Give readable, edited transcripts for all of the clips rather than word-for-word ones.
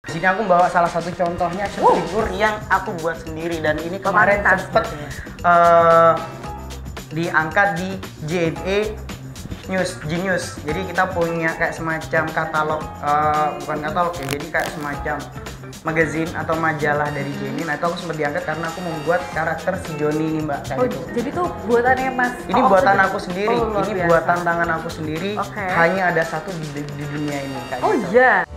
Di sini aku bawa salah satu contohnya action figure yang aku buat sendiri, dan ini kemarin sempet diangkat di JNE Genius. Jadi kita punya kayak semacam katalog, bukan katalog ya, jadi kayak semacam magazine atau majalah dari JNE. Nah itu aku sempat diangkat karena aku membuat karakter si Joni nih mbak, kayak gitu. Jadi tuh buatannya Mas? Ini buatan aku sendiri, ini biasa. buatan tangan aku sendiri. Hanya ada satu di dunia ini, kayak gitu. Iya.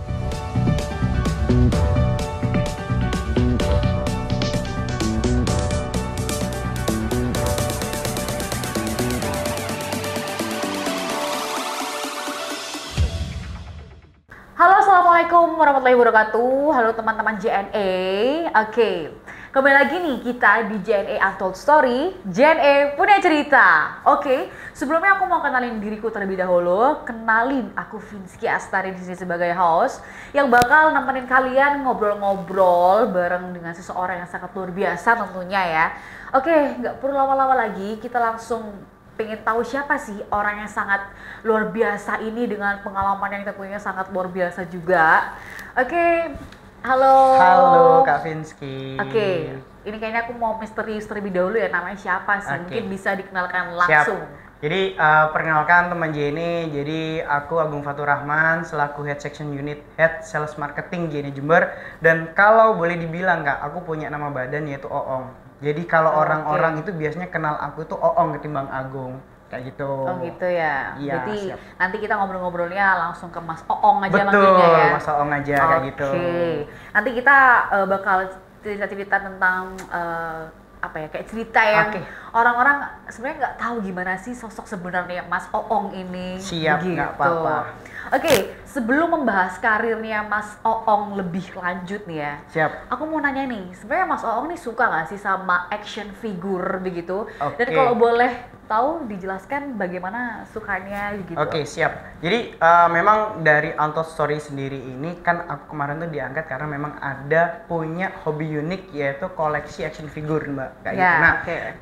Halo, assalamualaikum warahmatullahi wabarakatuh. Halo teman-teman JNE. Oke, kembali lagi nih kita di JNE Untold Story. JNE punya cerita. Oke, sebelumnya aku mau kenalin diriku terlebih dahulu. Kenalin, aku Vinsky Astari di sini sebagai host yang bakal nemenin kalian ngobrol-ngobrol bareng dengan seseorang yang sangat luar biasa tentunya ya. Oke, nggak perlu lama-lama lagi, kita langsung pengen tahu siapa sih orang yang sangat luar biasa ini dengan pengalaman yang tentunya sangat luar biasa juga. Oke, halo. Halo Kak Vinsky. Oke, ini kayaknya aku mau misterius terlebih dahulu ya, namanya siapa sih? Mungkin bisa dikenalkan langsung. Siap. Jadi perkenalkan teman JNE, jadi aku Agung Fatur Rahman selaku Head Section Unit Head Sales Marketing JNE Jember. Dan kalau boleh dibilang Kak, aku punya nama badan yaitu Oong. Jadi kalau orang-orang itu biasanya kenal aku tuh Oong ketimbang Agung, kayak gitu. Oh gitu ya. Iya, jadi siap. nanti kita ngobrol-ngobrolnya langsung ke Mas Oong aja. Betul, manggilnya ya. Mas Oong aja kayak gitu. Oke. Nanti kita bakal cerita-cerita tentang apa ya, kayak cerita yang orang-orang sebenarnya nggak tahu gimana sih sosok sebenarnya Mas Oong ini. Siap, gitu. nggak apa-apa. Oke, sebelum membahas karirnya Mas Oong lebih lanjut nih ya. Siap. Aku mau nanya nih, sebenarnya Mas Oong nih suka nggak sih sama action figure begitu? Oke. Dan kalau boleh tahu dijelaskan bagaimana sukanya gitu. Oke, siap. Jadi memang dari Untold Story sendiri ini kan aku kemarin tuh diangkat karena memang ada punya hobi unik yaitu koleksi action figure mbak, kayak gitu. Nah,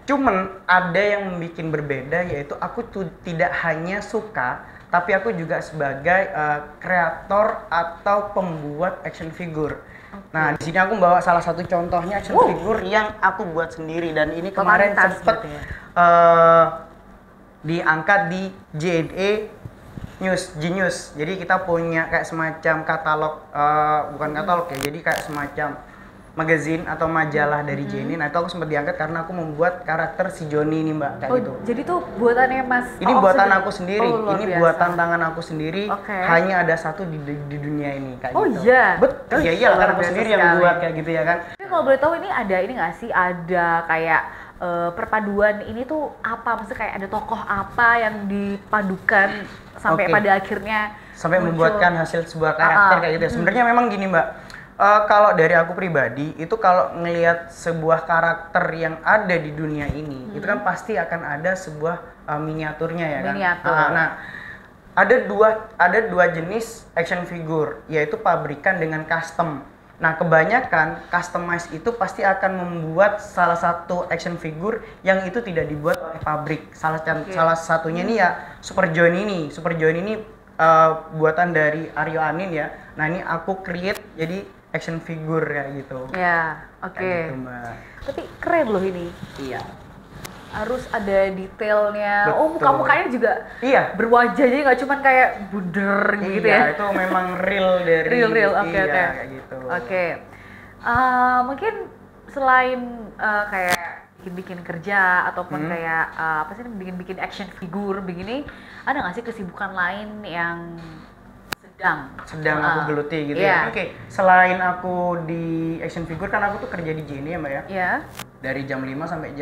cuman ada yang membuat berbeda yaitu aku tuh tidak hanya suka, tapi aku juga sebagai kreator atau pembuat action figure. Nah, di sini aku bawa salah satu contohnya action figure yang aku buat sendiri, dan ini kemarin sempet diangkat di JNE Genius. Jadi kita punya kayak semacam katalog, bukan katalog ya, jadi kayak semacam magazine atau majalah dari JNE. Nah itu aku sempat diangkat karena aku membuat karakter si Joni nih mbak, kayak gitu. Jadi tuh buatannya Mas? Ini buatan aku sendiri, ini biasa. buatan tangan aku sendiri. Hanya ada satu di dunia ini, kayak gitu. Iya? Betul, iya karena aku sendiri yang buat kayak gitu ya kan. Tapi kalau boleh tahu ini nggak sih, ada kayak perpaduan ini tuh apa? Maksudnya kayak ada tokoh apa yang dipadukan sampai pada akhirnya sampai membuatkan hasil sebuah karakter kayak gitu ya. Sebenarnya memang gini mbak, kalau dari aku pribadi itu kalau ngelihat sebuah karakter yang ada di dunia ini itu kan pasti akan ada sebuah miniaturnya ya kan. Nah ada dua jenis action figure, yaitu pabrikan dengan custom. Nah kebanyakan customize itu pasti akan membuat salah satu action figure yang itu tidak dibuat oleh pabrik. Salah satunya ini ya Super Joni ini. Super Joni ini buatan dari Aryo Anin ya. Nah ini aku create jadi action figure kayak gitu. Ya, Gitu, Mbak. Tapi keren loh ini. Iya. Harus ada detailnya. Betul. Muka-mukanya juga berwajah, jadi nggak cuma kayak buder gitu ya. Iya, itu memang real dari real. Oke. kayak gitu. Oke. Mungkin selain kayak bikin kerja ataupun kayak apa sih, bikin action figure begini, ada nggak sih kesibukan lain yang sedang aku geluti gitu ya. Oke, selain aku di action figure kan aku tuh kerja di JNE ya mbak ya. Iya. Dari jam 5 sampai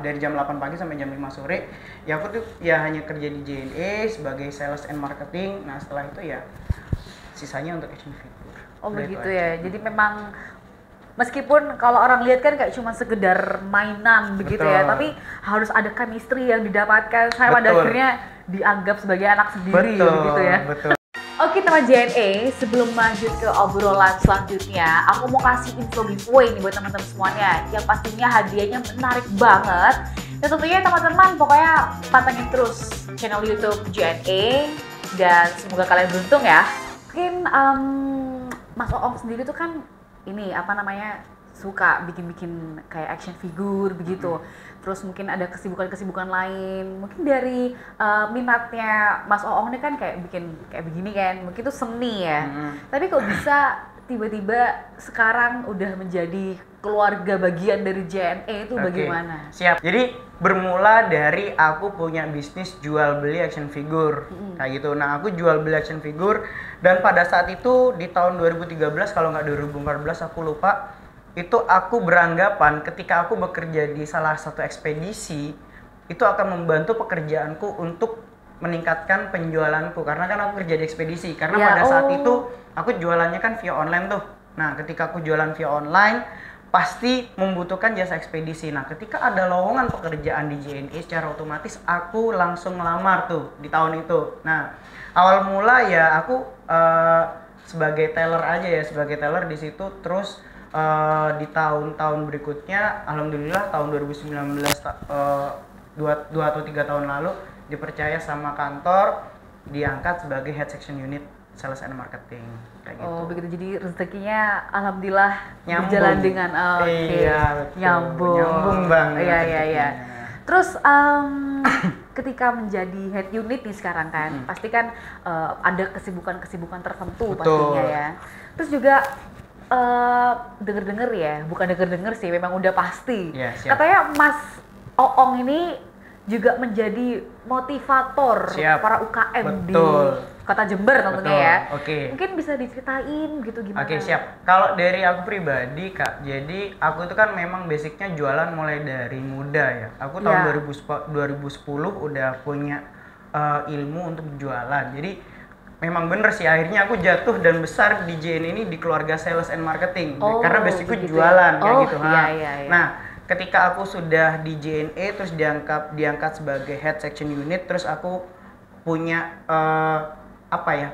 dari jam 8 pagi sampai jam 5 sore. Ya aku tuh ya hanya kerja di JNE sebagai sales and marketing. Nah setelah itu ya sisanya untuk action figure. Oh begitu ya. Jadi memang meskipun kalau orang lihat kan kayak cuma sekedar mainan begitu ya, tapi harus ada chemistry yang didapatkan. Saya pada akhirnya dianggap sebagai anak sendiri gitu ya. Betul. Oke teman JNE, sebelum lanjut ke obrolan selanjutnya, aku mau kasih info giveaway nih buat teman-teman semuanya, yang pastinya hadiahnya menarik banget. Dan tentunya teman-teman pokoknya pantengin terus channel YouTube JNE dan semoga kalian beruntung ya. Mungkin Mas Oong sendiri tuh kan ini apa namanya suka bikin-bikin kayak action figure begitu. Terus mungkin ada kesibukan-kesibukan lain. Mungkin dari minatnya Mas Oong ini kan kayak bikin kayak begini kan, mungkin itu seni ya. Tapi kok bisa tiba-tiba sekarang udah menjadi keluarga bagian dari JNE itu bagaimana? Siap. Jadi bermula dari aku punya bisnis jual beli action figure kayak gitu. Nah aku jual beli action figure dan pada saat itu di tahun 2013 kalau nggak 2014 aku lupa, itu aku beranggapan ketika aku bekerja di salah satu ekspedisi itu akan membantu pekerjaanku untuk meningkatkan penjualanku karena kan aku kerja di ekspedisi karena pada saat itu aku jualannya kan via online tuh. Nah ketika aku jualan via online pasti membutuhkan jasa ekspedisi. Nah ketika ada lowongan pekerjaan di JNE secara otomatis aku langsung ngelamar tuh di tahun itu. Nah awal mula ya aku sebagai teller aja ya, sebagai teller di situ. Terus di tahun-tahun berikutnya alhamdulillah tahun 2019 dua atau 3 tahun lalu dipercaya sama kantor diangkat sebagai head section unit sales and marketing kayak gitu. Oh begitu, jadi rezekinya alhamdulillah nyambung. Berjalan dengan Iya, betul. Nyambung banget. Iya. Terus ketika menjadi head unit nih sekarang kan, pasti kan ada kesibukan-kesibukan tertentu pastinya ya. Terus juga denger-denger ya, bukan denger-denger sih, memang udah pasti. Ya, katanya Mas Oong ini juga menjadi motivator para UKM di Kota Jember tentunya ya. Mungkin bisa diceritain gitu gimana? Siap. Kalau dari aku pribadi Kak, jadi aku itu kan memang basicnya jualan mulai dari muda ya. Aku tahun 2010 udah punya ilmu untuk jualan. Jadi memang bener sih akhirnya aku jatuh dan besar di JNE ini di keluarga sales and marketing. Karena basicku jualan kayak gitu. Nah, ketika aku sudah di JNE terus diangkat sebagai head section unit, terus aku punya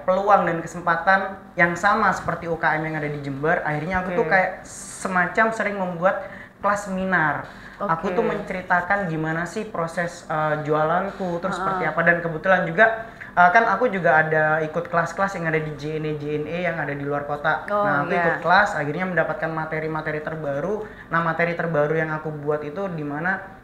peluang dan kesempatan yang sama seperti UKM yang ada di Jember. Akhirnya aku tuh kayak semacam sering membuat kelas seminar. Aku tuh menceritakan gimana sih proses jualanku terus seperti apa, dan kebetulan juga kan aku juga ada ikut kelas-kelas yang ada di JNE yang ada di luar kota. Nah aku ikut kelas, akhirnya mendapatkan materi-materi terbaru. Nah materi terbaru yang aku buat itu dimana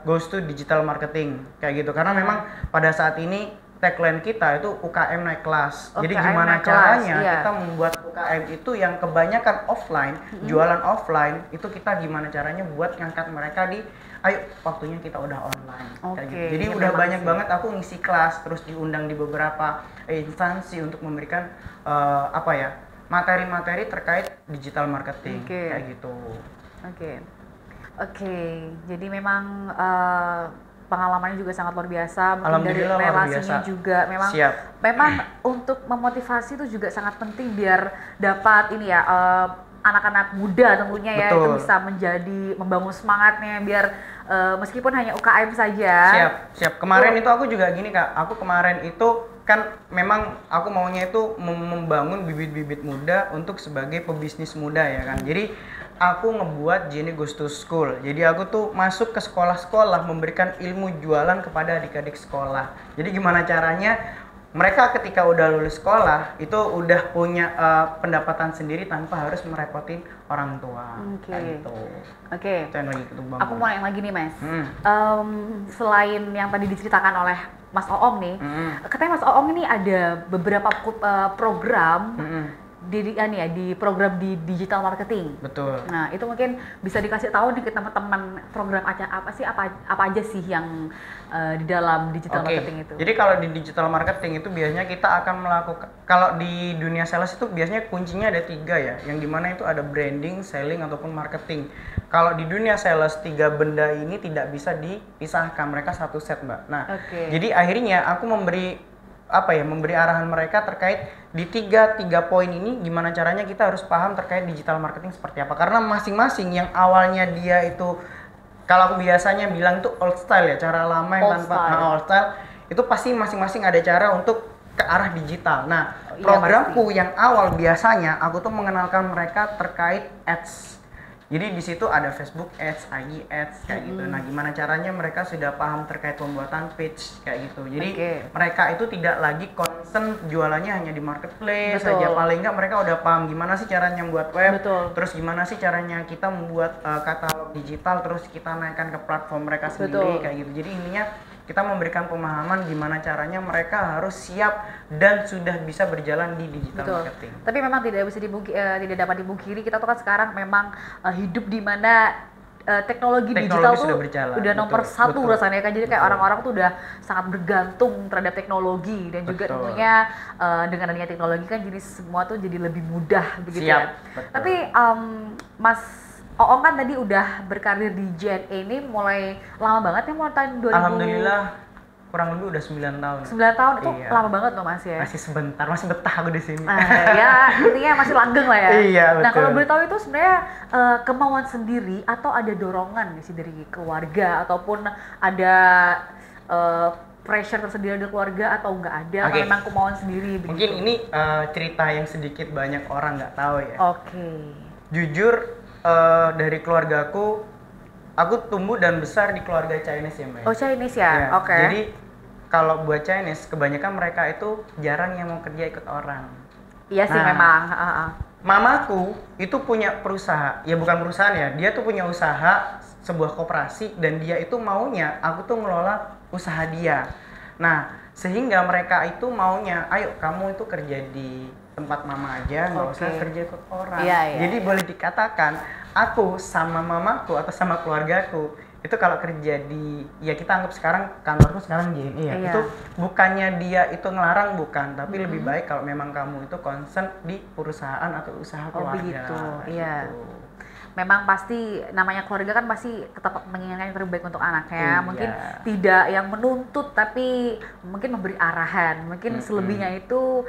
goes to digital marketing kayak gitu, karena memang pada saat ini tagline kita itu UKM naik kelas. Jadi gimana caranya kita membuat UKM itu yang kebanyakan offline, jualan offline, itu kita gimana caranya buat ngangkat mereka di ayo waktunya kita udah online kayak gitu. Jadi udah banyak banget aku ngisi kelas, terus diundang di beberapa instansi untuk memberikan materi-materi terkait digital marketing kayak gitu. Jadi memang pengalamannya juga sangat luar biasa, mungkin dari relasinya juga memang untuk memotivasi itu juga sangat penting biar dapat ini ya anak-anak muda tentunya ya itu bisa membangun semangatnya biar meskipun hanya UKM saja. Siap. Kemarin itu aku juga gini Kak, aku kemarin itu kan memang aku maunya itu membangun bibit-bibit muda untuk sebagai pebisnis muda ya kan. Jadi aku ngebuat JNE Goes to School. Jadi aku tuh masuk ke sekolah-sekolah memberikan ilmu jualan kepada adik-adik sekolah. Jadi gimana caranya mereka ketika udah lulus sekolah itu udah punya pendapatan sendiri tanpa harus merepotin orang tua. Gitu. Aku mau yang lagi nih Mas. Selain yang tadi diceritakan oleh Mas Oong nih, katanya Mas Oong ini ada beberapa program di program di digital marketing. Betul. Nah, itu mungkin bisa dikasih tahu nih ke teman-teman program apa aja sih yang di dalam digital marketing itu. Jadi kalau di digital marketing itu biasanya kita akan melakukan, kalau di dunia sales itu biasanya kuncinya ada 3 ya, yang dimana itu ada branding, selling ataupun marketing. Kalau di dunia sales 3 benda ini tidak bisa dipisahkan, mereka satu set Mbak. Nah, jadi akhirnya aku memberi arahan mereka terkait di tiga poin ini gimana caranya kita harus paham terkait digital marketing seperti apa, karena masing-masing yang awalnya dia itu kalau aku biasanya bilang itu old style ya, cara lama yang old style itu pasti masing-masing ada cara untuk ke arah digital. Nah programku yang awal biasanya aku tuh mengenalkan mereka terkait ads. Jadi di situ ada Facebook Ads, IG Ads kayak gitu. Nah, gimana caranya mereka sudah paham terkait pembuatan page kayak gitu. Jadi mereka itu tidak lagi concern jualannya hanya di marketplace saja. Paling nggak mereka udah paham gimana sih caranya membuat web, terus gimana sih caranya kita membuat katalog digital, terus kita naikkan ke platform mereka sendiri kayak gitu. Jadi intinya kita memberikan pemahaman gimana caranya mereka harus siap dan sudah bisa berjalan di digital marketing. Tapi memang tidak bisa tidak dapat dipungkiri kita tuh kan sekarang memang hidup di mana teknologi digital tuh udah nomor satu rasanya kan. Jadi kayak orang-orang tuh udah sangat bergantung terhadap teknologi dan juga tentunya dengan adanya teknologi kan jadi semua tuh jadi lebih mudah begitu ya. Tapi Mas Oong kan tadi udah berkarir di JNE ini mulai lama banget ya, mulai tahun 2000. Alhamdulillah kurang lebih udah 9 tahun. 9 tahun itu lama banget loh Mas ya. Masih sebentar, masih betah aku di sini. Ya, intinya masih langgeng lah ya. Iya, betul. Nah, kalau boleh tahu itu sebenarnya kemauan sendiri atau ada dorongan sih dari keluarga ataupun ada pressure tersendiri dari keluarga atau enggak ada, atau memang kemauan sendiri begitu? Mungkin ini cerita yang sedikit banyak orang nggak tahu ya. Jujur dari keluargaku, aku tumbuh dan besar di keluarga Chinese ya Mbak. Oh Chinese ya? Oke. Jadi kalau buat Chinese, kebanyakan mereka itu jarang yang mau kerja ikut orang. Iya sih memang. Mamaku itu punya perusahaan, ya bukan perusahaan ya, dia tuh punya usaha, sebuah koperasi, dan dia itu maunya aku tuh ngelola usaha dia. Nah, sehingga mereka itu maunya, ayo kamu itu kerja di tempat mama aja, nggak usah kerja ikut orang. Jadi boleh dikatakan aku sama mamaku atau sama keluargaku itu kalau kerja di, ya kita anggap sekarang kantorku sekarang JNE ya, itu bukannya dia itu ngelarang, bukan, tapi lebih baik kalau memang kamu itu concern di perusahaan atau usaha keluarga. Begitu, iya. Memang pasti namanya keluarga kan pasti tetap menginginkan yang terbaik untuk anaknya. Mungkin tidak yang menuntut tapi mungkin memberi arahan. Mungkin selebihnya itu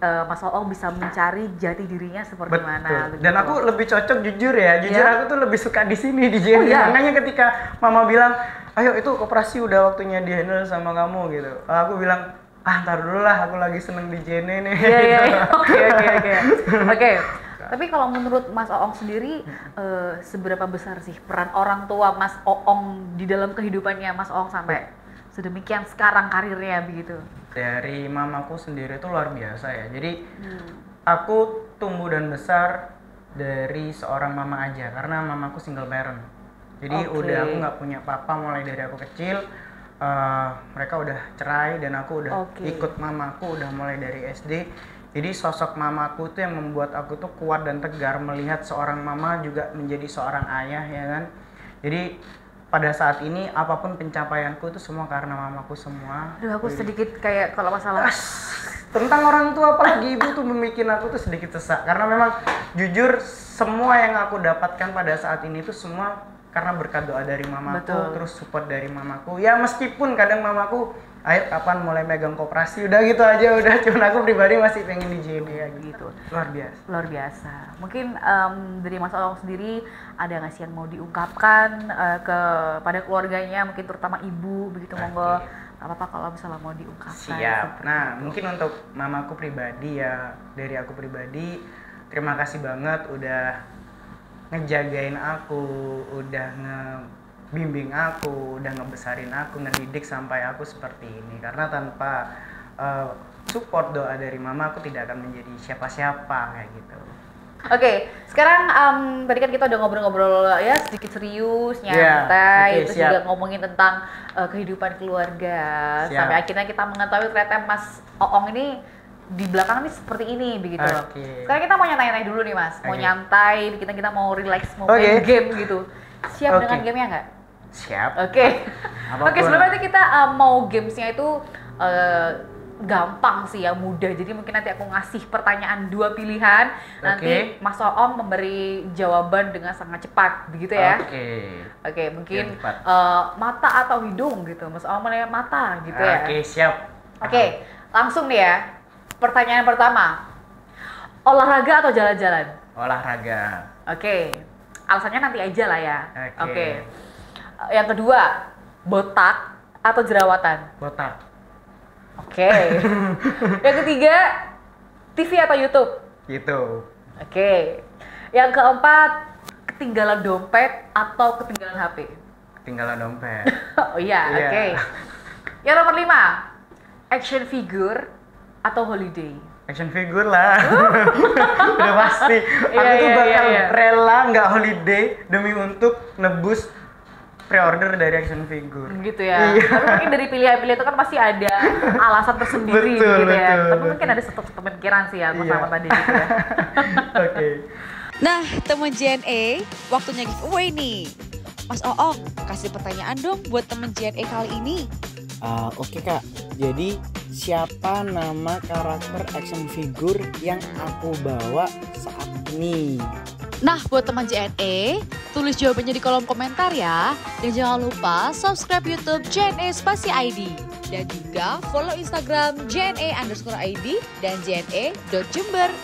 Mas Oong bisa mencari jati dirinya seperti mana. Dan aku lebih cocok jujur ya. Jujur aku tuh lebih suka di sini di JNE. Makanya ketika mama bilang, "Ayo itu koperasi udah waktunya di-handle sama kamu" gitu. Aku bilang, "Ntar dulu lah, aku lagi seneng di JNE nih." Oke. Tapi kalau menurut Mas Oong sendiri, seberapa besar sih peran orang tua Mas Oong di dalam kehidupannya Mas Oong sampai sedemikian sekarang karirnya begitu? Dari mamaku sendiri itu luar biasa ya. Jadi aku tumbuh dan besar dari seorang mama aja, karena mamaku single parent. Jadi udah aku nggak punya papa mulai dari aku kecil. Mereka udah cerai dan aku udah ikut mamaku udah mulai dari SD. Jadi sosok mamaku tuh yang membuat aku tuh kuat dan tegar melihat seorang mama juga menjadi seorang ayah ya kan. Jadi pada saat ini apapun pencapaianku itu semua karena mamaku semua. Aduh, aku sedikit kayak kalau masalah tentang orang tua apalagi ibu tuh membuat aku tuh sedikit sesak, karena memang jujur semua yang aku dapatkan pada saat ini tuh semua karena berkat doa dari mamaku, terus support dari mamaku. Ya meskipun kadang mamaku, ayo kapan mulai megang koperasi, udah gitu aja udah. Cuman aku pribadi masih pengen di JNE ya gitu. Luar biasa. Mungkin dari Mas Oong sendiri ada nggak sih yang mau diungkapkan kepada keluarganya, mungkin terutama ibu begitu? Monggo, nggak apa-apa kalau misalnya mau diungkapkan. Siap. Nah mungkin untuk mamaku pribadi ya, dari aku pribadi terima kasih banget udah ngejagain aku, udah ngebimbing aku, udah ngebesarin aku, ngedidik sampai aku seperti ini. Karena tanpa support doa dari mama, aku tidak akan menjadi siapa-siapa kayak gitu. Oke, sekarang tadi kan kita udah ngobrol-ngobrol ya sedikit serius, nyantai, terus juga ngomongin tentang kehidupan keluarga. Sampai akhirnya kita mengetahui ternyata Mas Oong ini di belakang ini seperti ini begitu. Sekarang kita mau nyantai-nyantai dulu nih Mas, mau nyantai, kita mau relax, mau main game gitu. Siap dengan gamenya nggak? Siap. Oke, sebelumnya kita mau gamesnya itu gampang sih ya, mudah. Jadi mungkin nanti aku ngasih pertanyaan 2 pilihan, nanti Mas Oong memberi jawaban dengan sangat cepat begitu ya. Oke, mungkin mata atau hidung gitu. Mas Oong menanya mata gitu ya. Siap. Oke, langsung nih ya. Pertanyaan pertama, olahraga atau jalan-jalan? Olahraga. Oke, alasannya nanti aja lah ya. Oke. Yang kedua, botak atau jerawatan? Botak. Oke. Yang ketiga, TV atau YouTube? YouTube. Oke. Yang keempat, ketinggalan dompet atau ketinggalan HP? Ketinggalan dompet. Oh iya, Iya. oke. Yang nomor 5, action figure atau holiday? Action figure lah. Udah pasti. Aku Iya, tuh iya, bakal iya. rela nggak holiday demi untuk nebus pre-order dari action figure. Gitu ya. Iya. Tapi mungkin dari pilihan-pilihan itu kan pasti ada alasan tersendiri Betul, gitu ya. betul, Tapi mungkin betul. ada satu pemikiran sih aku Iya. sama tadi gitu ya. Oke. Nah, teman JNE, waktunya giveaway nih. Mas Oong, kasih pertanyaan dong buat temen JNE kali ini. Oke kak, jadi siapa nama karakter action figure yang aku bawa saat ini? Nah, buat teman JNE, tulis jawabannya di kolom komentar ya. Dan jangan lupa subscribe YouTube JNE Spasi ID. Dan juga follow Instagram JNE_ID dan JNE.Jember.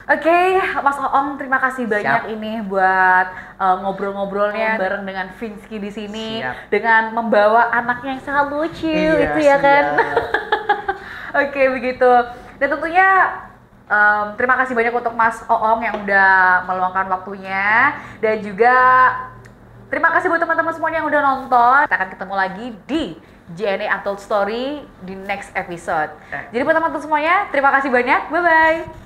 Oke, Mas Oong, terima kasih banyak Siap. ini buat ngobrol-ngobrolnya bareng dengan Vinsky di sini Siap. dengan membawa anaknya yang sangat lucu Iya, itu ya kan. siap. Oke, begitu. Dan tentunya terima kasih banyak untuk Mas Oong yang udah meluangkan waktunya dan juga terima kasih buat teman-teman semuanya yang udah nonton. Kita akan ketemu lagi di JNE Untold Story di next episode. Jadi buat teman-teman semuanya, terima kasih banyak. Bye bye.